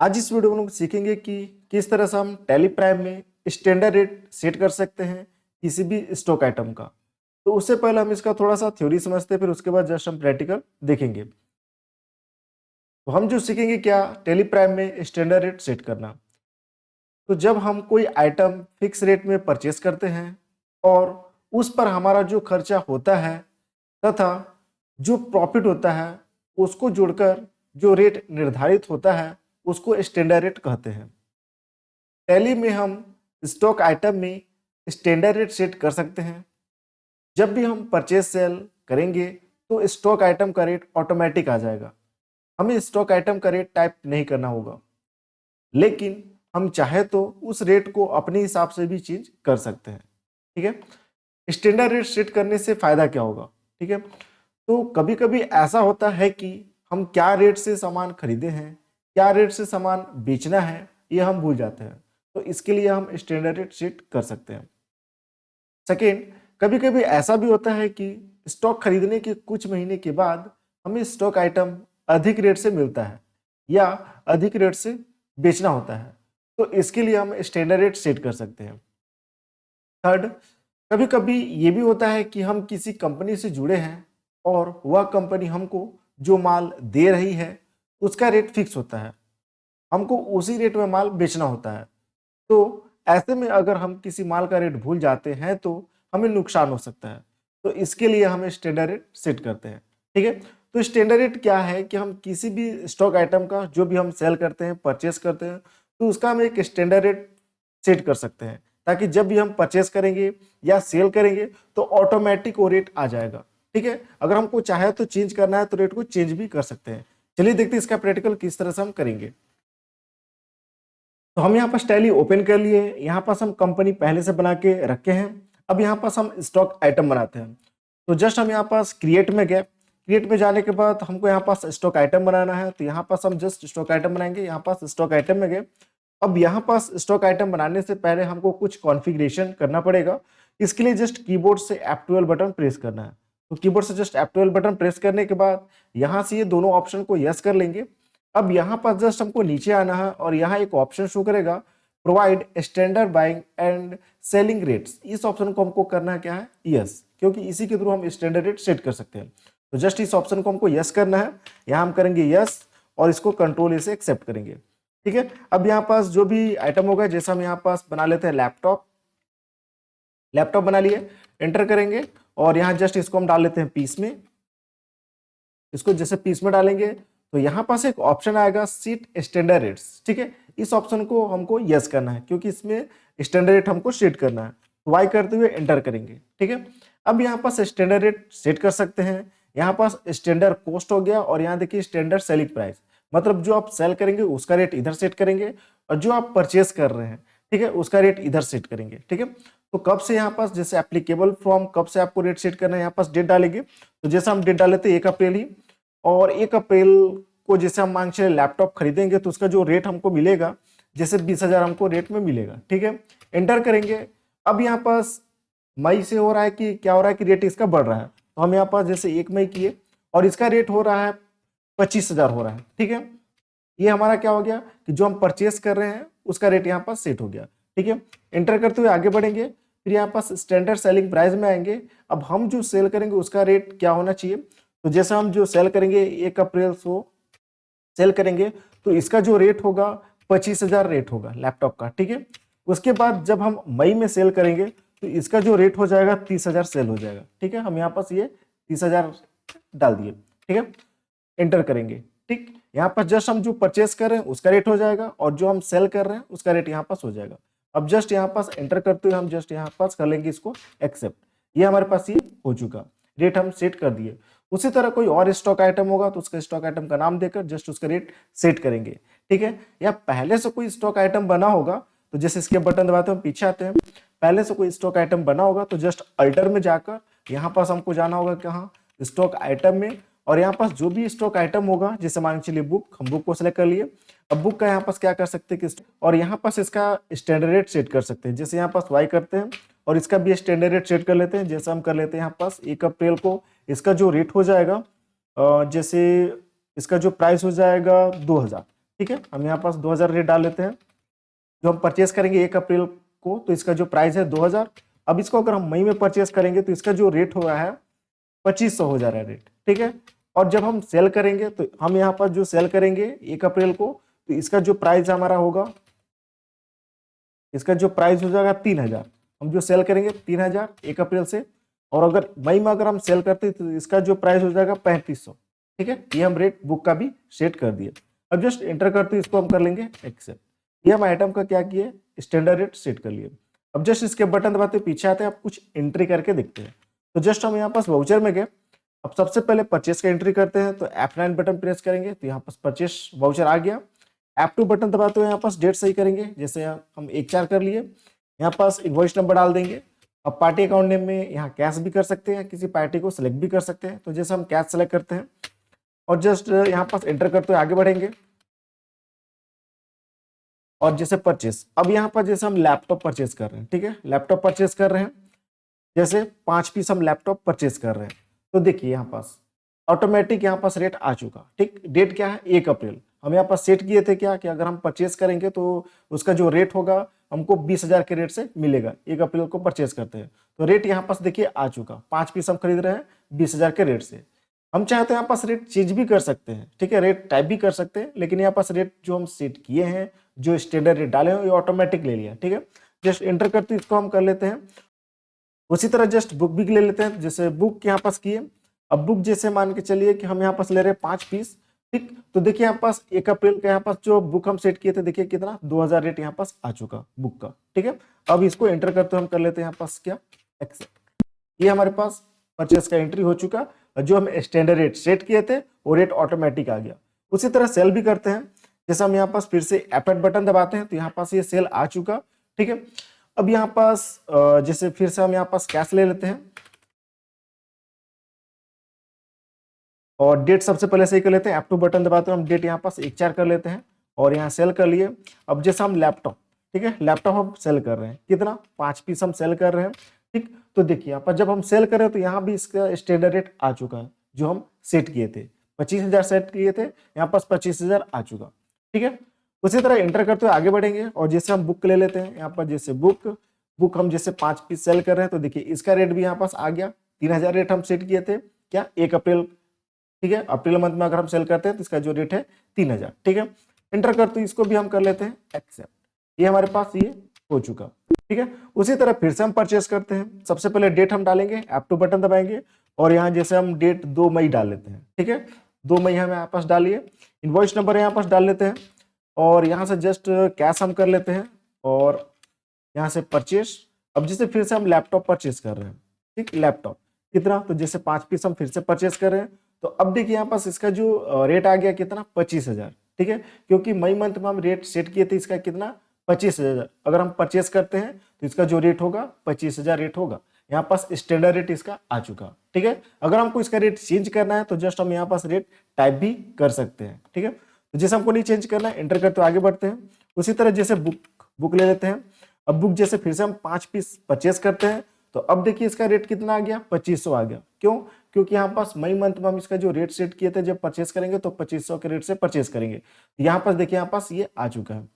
आज इस वीडियो में हम सीखेंगे कि किस तरह से हम टैली प्राइम में स्टैंडर्ड रेट सेट कर सकते हैं किसी भी स्टॉक आइटम का। तो उससे पहले हम इसका थोड़ा सा थ्योरी समझते हैं, फिर उसके बाद जस्ट हम प्रैक्टिकल देखेंगे। तो हम जो सीखेंगे क्या, टैली प्राइम में स्टैंडर्ड रेट सेट करना। तो जब हम कोई आइटम फिक्स रेट में परचेस करते हैं और उस पर हमारा जो खर्चा होता है तथा जो प्रॉफिट होता है उसको जोड़कर जो रेट निर्धारित होता है उसको स्टैंडर्ड रेट कहते हैं। टैली में हम स्टॉक आइटम में स्टैंडर्ड रेट सेट कर सकते हैं। जब भी हम परचेज सेल करेंगे तो स्टॉक आइटम का रेट ऑटोमेटिक आ जाएगा, हमें स्टॉक आइटम का रेट टाइप नहीं करना होगा। लेकिन हम चाहे तो उस रेट को अपने हिसाब से भी चेंज कर सकते हैं। ठीक है, स्टैंडर्ड रेट सेट करने से फायदा क्या होगा। ठीक है, तो कभी कभी ऐसा होता है कि हम क्या रेट से सामान खरीदे हैं, क्या रेट से सामान बेचना है, ये हम भूल जाते हैं। तो इसके लिए हम स्टैंडर्ड रेट सेट कर सकते हैं। सेकेंड, कभी कभी ऐसा भी होता है कि स्टॉक खरीदने के कुछ महीने के बाद हमें स्टॉक आइटम अधिक रेट से मिलता है या अधिक रेट से बेचना होता है, तो इसके लिए हम स्टैंडर्ड रेट सेट कर सकते हैं। थर्ड, कभी कभी ये भी होता है कि हम किसी कंपनी से जुड़े हैं और वह कंपनी हमको जो माल दे रही है उसका रेट फिक्स होता है, हमको उसी रेट में माल बेचना होता है। तो ऐसे में अगर हम किसी माल का रेट भूल जाते हैं तो हमें नुकसान हो सकता है। तो इसके लिए हम स्टैंडर्ड रेट सेट करते हैं। ठीक है, तो स्टैंडर्ड रेट क्या है कि हम किसी भी स्टॉक आइटम का जो भी हम सेल करते हैं, परचेस करते हैं, तो उसका हम एक स्टैंडर्ड रेट सेट कर सकते हैं ताकि जब भी हम परचेस करेंगे या सेल करेंगे तो ऑटोमेटिक वो रेट आ जाएगा। ठीक है, अगर हमको चाहे तो चेंज करना है तो रेट को चेंज भी कर सकते हैं। चलिए देखते हैं इसका प्रैक्टिकल किस तरह से हम करेंगे। तो हम यहाँ पास टैली ओपन कर लिए, यहाँ पास हम कंपनी पहले से बना के रखे हैं। अब यहाँ पास हम स्टॉक आइटम बनाते हैं। तो जस्ट हम यहाँ पास क्रिएट में गए, क्रिएट में जाने के बाद हमको यहाँ पास स्टॉक आइटम बनाना है, तो यहाँ पास हम जस्ट स्टॉक आइटम बनाएंगे। यहाँ पास स्टॉक आइटम में गए। अब यहाँ पास स्टॉक आइटम बनाने से पहले हमको कुछ कॉन्फ़िगरेशन करना पड़ेगा। इसके लिए जस्ट कीबोर्ड से F12 बटन प्रेस करना है। तो कीबोर्ड से जस्ट F12 बटन प्रेस करने के बाद यहाँ से ये दोनों ऑप्शन को यस कर लेंगे। अब यहाँ पर जस्ट हमको नीचे आना है और यहाँ एक ऑप्शन शो करेगा, provide standard buying and selling rates. इस ऑप्शन को हमको करना क्या है, यस, क्योंकि इसी के थ्रू हम स्टैंडर्ड रेट सेट कर सकते हैं। तो जस्ट इस ऑप्शन को हमको यस करना है, यहाँ हम करेंगे यस और इसको कंट्रोल से एक्सेप्ट करेंगे। ठीक है, अब यहाँ पास जो भी आइटम होगा, जैसा हम यहाँ पास बना लेते हैं लैपटॉप, लैपटॉप बना लिए, एंटर करेंगे और यहाँ जस्ट इसको हम डाल लेते हैं पीस में। इसको जैसे पीस में डालेंगे तो यहाँ पास एक ऑप्शन आएगा सीट स्टैंडर्ड रेट्स। ठीक है, इस ऑप्शन को हमको यस करना है क्योंकि इसमें स्टैंडर्ड रेट हमको सेट करना है। वाई करते हुए एंटर करेंगे। ठीक है, अब यहाँ पास स्टैंडर्ड रेट सेट कर सकते हैं। यहाँ पास स्टैंडर्ड कॉस्ट हो गया और यहाँ देखिए स्टैंडर्ड सेलिंग प्राइस, मतलब जो आप सेल करेंगे उसका रेट इधर सेट करेंगे और जो आप परचेस कर रहे हैं, ठीक है, उसका रेट इधर सेट करेंगे। ठीक है, तो कब से यहाँ पास जैसे एप्लीकेबल फ्रॉम कब से आपको रेट सेट करना है, यहाँ पास डेट डालेंगे। तो जैसे हम डेट डाले थे 1 अप्रैल ही, और 1 अप्रैल को जैसे हम मान चले लैपटॉप खरीदेंगे तो उसका जो रेट हमको मिलेगा जैसे 20,000 हमको रेट में मिलेगा। ठीक है, एंटर करेंगे। अब यहाँ पास मई से हो रहा है कि क्या हो रहा है कि रेट इसका बढ़ रहा है, तो हम यहाँ पास जैसे 1 मई किए और इसका रेट हो रहा है 25,000 हो रहा है। ठीक है, ये हमारा क्या हो गया कि जो हम परचेस कर रहे हैं उसका रेट यहाँ पास सेट हो गया। ठीक है, एंटर करते हुए आगे बढ़ेंगे, फिर यहाँ पास स्टैंडर्ड सेलिंग प्राइस में आएंगे। अब हम जो सेल करेंगे उसका रेट क्या होना चाहिए, तो जैसे हम जो सेल करेंगे 1 अप्रैल को सेल करेंगे तो इसका जो रेट होगा 25,000 रेट होगा लैपटॉप का। ठीक है, उसके बाद जब हम मई में सेल करेंगे तो इसका जो रेट हो जाएगा 30,000 सेल हो जाएगा। ठीक है, हम यहाँ पास ये 30,000 डाल दिए। ठीक है, एंटर करेंगे। ठीक, यहाँ पर जस्ट हम जो परचेस कर रहे हैं उसका रेट हो जाएगा और जो हम सेल कर रहे हैं उसका रेट यहाँ पास हो जाएगा। अब जस्ट यहाँ पास एंटर करते हुए हम जस्ट यहाँ पास कर लेंगे इसको एक्सेप्ट। ये हमारे पास ये हो चुका, रेट हम सेट कर दिए। उसी तरह कोई और स्टॉक आइटम होगा तो उसका स्टॉक आइटम का नाम देकर जस्ट उसका रेट सेट करेंगे। ठीक है, या पहले से कोई स्टॉक आइटम बना होगा तो जैसे इसके बटन दबाते हैं हम पीछे आते हैं, पहले से कोई स्टॉक आइटम बना होगा तो जस्ट अल्टर में जाकर यहाँ पास हमको जाना होगा कहाँ, स्टॉक आइटम में, और यहाँ पास जो भी स्टॉक आइटम होगा जैसे मान चलिए बुक, हम बुक को सिलेक्ट कर लिए। अब बुक का यहाँ पास क्या कर सकते हैं कि और यहाँ पास इसका स्टैंडर्ड रेट सेट कर सकते हैं। जैसे यहाँ पास वाई करते हैं और इसका भी स्टैंडर्ड रेट सेट कर लेते हैं। जैसे हम कर लेते हैं यहाँ पास 1 अप्रैल को इसका जो रेट हो जाएगा, जैसे इसका जो प्राइस हो जाएगा 2,000। ठीक है, हम यहाँ पास 2000 रेट डाल लेते हैं। जो हम परचेस करेंगे 1 अप्रैल को, तो इसका जो प्राइस है 2000। अब इसको अगर हम मई में परचेस करेंगे तो इसका जो रेट हो रहा है 2500 हो जा रहा है रेट, ठीक है। और जब हम सेल करेंगे तो हम यहाँ पर जो सेल करेंगे 1 अप्रैल को, तो इसका जो प्राइस हमारा होगा, इसका जो प्राइस हो जाएगा 3000। हम जो सेल करेंगे 3000 1 अप्रैल से, और अगर मई में अगर हम सेल करते हैं तो इसका जो प्राइस हो जाएगा 3500, ठीक है। ये हम रेट बुक का भी सेट कर दिए। अब जस्ट एंटर करते इसको हम कर लेंगे एक्सेप्ट। ये हम आइटम का क्या किए, स्टैंडर्ड रेट सेट कर लिए। अब जस्ट इसके बटन दबाते पीछे आते हैं, आप कुछ एंट्री करके देखते हैं। तो जस्ट हम यहाँ पास वाउचर में गए। अब सबसे पहले परचेस का एंट्री करते हैं, तो F9 बटन प्रेस करेंगे तो यहाँ पास परचेस वाउचर आ गया। F2 बटन दबाते हुए यहाँ पास डेट सही करेंगे, जैसे हम 1/4 कर लिए। यहाँ पास इनवॉइस नंबर डाल देंगे। अब पार्टी अकाउंट नेम में यहाँ कैश भी कर सकते हैं, किसी पार्टी को सिलेक्ट भी कर सकते हैं। तो जैसे हम कैश सेलेक्ट करते हैं और जस्ट यहाँ पास एंटर करते हुए आगे बढ़ेंगे। और जैसे परचेस, अब यहाँ पर जैसे हम लैपटॉप परचेस कर रहे हैं, ठीक है, लैपटॉप परचेस कर रहे हैं, जैसे 5 पीस हम लैपटॉप परचेस कर रहे हैं। तो देखिए यहाँ पास ऑटोमेटिक यहाँ पास रेट आ चुका, ठीक। डेट क्या है 1 अप्रैल। हम यहाँ पास सेट किए थे क्या कि अगर हम परचेस करेंगे तो उसका जो रेट होगा हमको 20,000 के रेट से मिलेगा। 1 अप्रैल को परचेस करते हैं तो रेट यहाँ पास देखिए आ चुका। 5 पीस हम खरीद रहे हैं 20,000 के रेट से। हम चाहे तो यहाँ पास रेट चेंज भी कर सकते हैं, ठीक है, रेट टाइप भी कर सकते हैं, लेकिन यहाँ पास रेट जो हम सेट किए हैं, जो स्टैंडर्ड रेट डाले हैं, ये ऑटोमेटिक ले लिया, ठीक है। जस्ट एंटर करते इसको हम कर लेते हैं। उसी तरह जस्ट बुक भी ले लेते हैं, जैसे बुक यहाँ पास किए। अब बुक जैसे मान के चलिए कि हम यहाँ पास ले रहे हैं 5 पीस, ठीक। तो देखिए यहाँ पास 1 अप्रैल का यहाँ पास जो बुक हम सेट किए थे, देखिए कितना 2000 रेट यहाँ पास आ चुका बुक का, ठीक है। अब इसको एंटर करते हम कर लेते हैं यहाँ पास क्या एक्सेप्ट। ये हमारे पास परचेस का एंट्री हो चुका। जो हम स्टैंडर्ड रेट सेट किए थे वो रेट ऑटोमेटिक आ गया। उसी तरह सेल भी करते हैं, जैसे हम यहाँ पास फिर से F8 बटन दबाते हैं तो यहाँ पास ये सेल आ चुका, ठीक है। अब यहाँ पास जैसे फिर से हम यहाँ पास कैश ले लेते हैं और डेट सबसे पहले सही कर लेते हैं। F2 बटन दबाते हैं, हम डेट यहाँ पास 1/4 कर लेते हैं और यहाँ सेल कर लिए। अब जैसे हम लैपटॉप, ठीक है, लैपटॉप हम सेल कर रहे हैं, कितना 5 पीस हम सेल कर रहे हैं, ठीक। तो देखिए यहाँ पर जब हम सेल कर रहे हैं तो यहाँ भी इसका स्टैंडर्ड रेट आ चुका है, जो हम सेट किए थे 25,000 सेट किए थे, यहाँ पास 25,000 आ चुका, ठीक है। उसी तरह एंटर करते हुए आगे बढ़ेंगे और जैसे हम बुक ले लेते हैं, यहाँ पर जैसे बुक हम जैसे 5 पीस सेल कर रहे हैं तो देखिए इसका रेट भी यहाँ पास आ गया। 3000 रेट हम सेट किए थे क्या 1 अप्रैल, ठीक है। अप्रैल मंथ में अगर हम सेल करते हैं तो इसका जो रेट है 3000, ठीक है। एंटर करते इसको भी हम कर लेते हैं एक्सेप्ट। ये हमारे पास ये हो चुका, ठीक है। उसी तरह फिर से हम परचेस करते हैं। सबसे पहले डेट हम डालेंगे, F2 बटन दबाएंगे और यहाँ जैसे हम डेट 2 मई डाल लेते हैं, ठीक है। 2 मई हम यहाँ पास डालिए। इनवॉइस नंबर यहाँ पास डाल लेते हैं और यहाँ से जस्ट कैश हम कर लेते हैं और यहाँ से परचेस। अब जैसे फिर से हम लैपटॉप परचेस कर रहे हैं, ठीक, लैपटॉप कितना, तो जैसे 5 पीस हम फिर से परचेस कर रहे हैं। तो अब देखिए यहाँ पास इसका जो रेट आ गया कितना 25,000, ठीक है, क्योंकि मई मंथ में हम रेट सेट किए थे इसका कितना 25,000। अगर हम परचेस करते हैं तो इसका जो रेट होगा 25,000 रेट होगा। यहाँ पास स्टैंडर्ड रेट इसका आ चुका, ठीक है। अगर हमको इसका रेट चेंज करना है तो जस्ट हम यहाँ पास रेट टाइप भी कर सकते हैं, ठीक है। तो जैसे हमको नहीं चेंज करना है, एंटर करते आगे बढ़ते हैं। उसी तरह जैसे बुक ले लेते हैं। अब बुक जैसे फिर से हम 5 पीस परचेस करते हैं तो अब देखिए इसका रेट कितना आ गया 2500 आ गया। क्यों, क्योंकि यहाँ पास मई मंथ में हम इसका जो रेट सेट किए थे जब परचेस करेंगे तो 2500 के रेट से परचेस करेंगे। यहाँ पास देखिए यहाँ पास ये आ चुका है,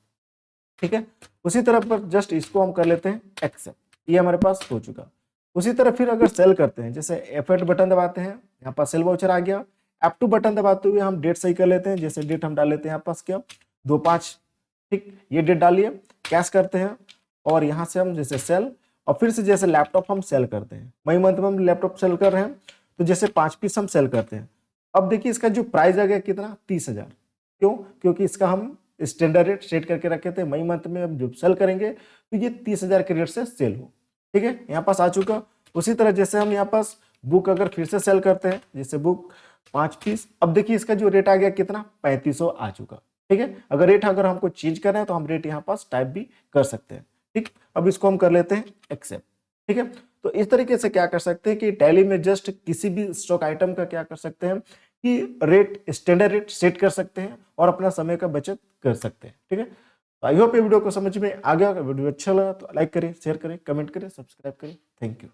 ठीक है। उसी तरह पर जस्ट इसको हम कर लेते हैं एक्सेप्ट। ये हमारे पास हो चुका। उसी तरह फिर अगर सेल करते हैं, जैसे F8 बटन दबाते हैं, यहाँ पास सेल वाउचर आ गया। F2 बटन दबाते हुए हम डेट सही कर लेते हैं, जैसे डेट हम डाल लेते हैं यहाँ पास क्या 2/5, ठीक, ये डेट डालिए। कैश करते हैं और यहाँ से हम जैसे सेल और फिर से जैसे लैपटॉप हम सेल करते हैं। मई मंथ में हम लैपटॉप सेल कर रहे हैं तो जैसे 5 पीस हम सेल करते हैं। अब देखिए इसका जो प्राइस आ गया कितना 30,000। क्यों, क्योंकि इसका हम स्टैंडर्ड रेट सेट करके रखे थे, मई मंथ में हम जब सेल करेंगे तो ये 30,000 के रेट से सेल हो, ठीक है। यहाँ पास आ चुका। उसी तरह जैसे हम यहाँ पास बुक अगर फिर से सेल करते हैं, जैसे बुक 5 पीस, अब देखिए इसका जो रेट आ गया कितना 3500 आ चुका, ठीक है। अगर रेट अगर हमको चेंज करना है तो हम रेट यहाँ पास टाइप भी कर सकते हैं, ठीक। अब इसको हम कर लेते हैं एक्सेप्ट, ठीक है। तो इस तरीके से क्या कर सकते हैं कि टैली में जस्ट किसी भी स्टॉक आइटम का क्या कर सकते हैं कि रेट स्टैंडर्ड रेट सेट कर सकते हैं और अपना समय का बचत कर सकते हैं, ठीक है। तो आई होप ये वीडियो को समझ में आ गया। वीडियो अच्छा लगा तो लाइक करें, शेयर करें, कमेंट करें, सब्सक्राइब करें। Thank you.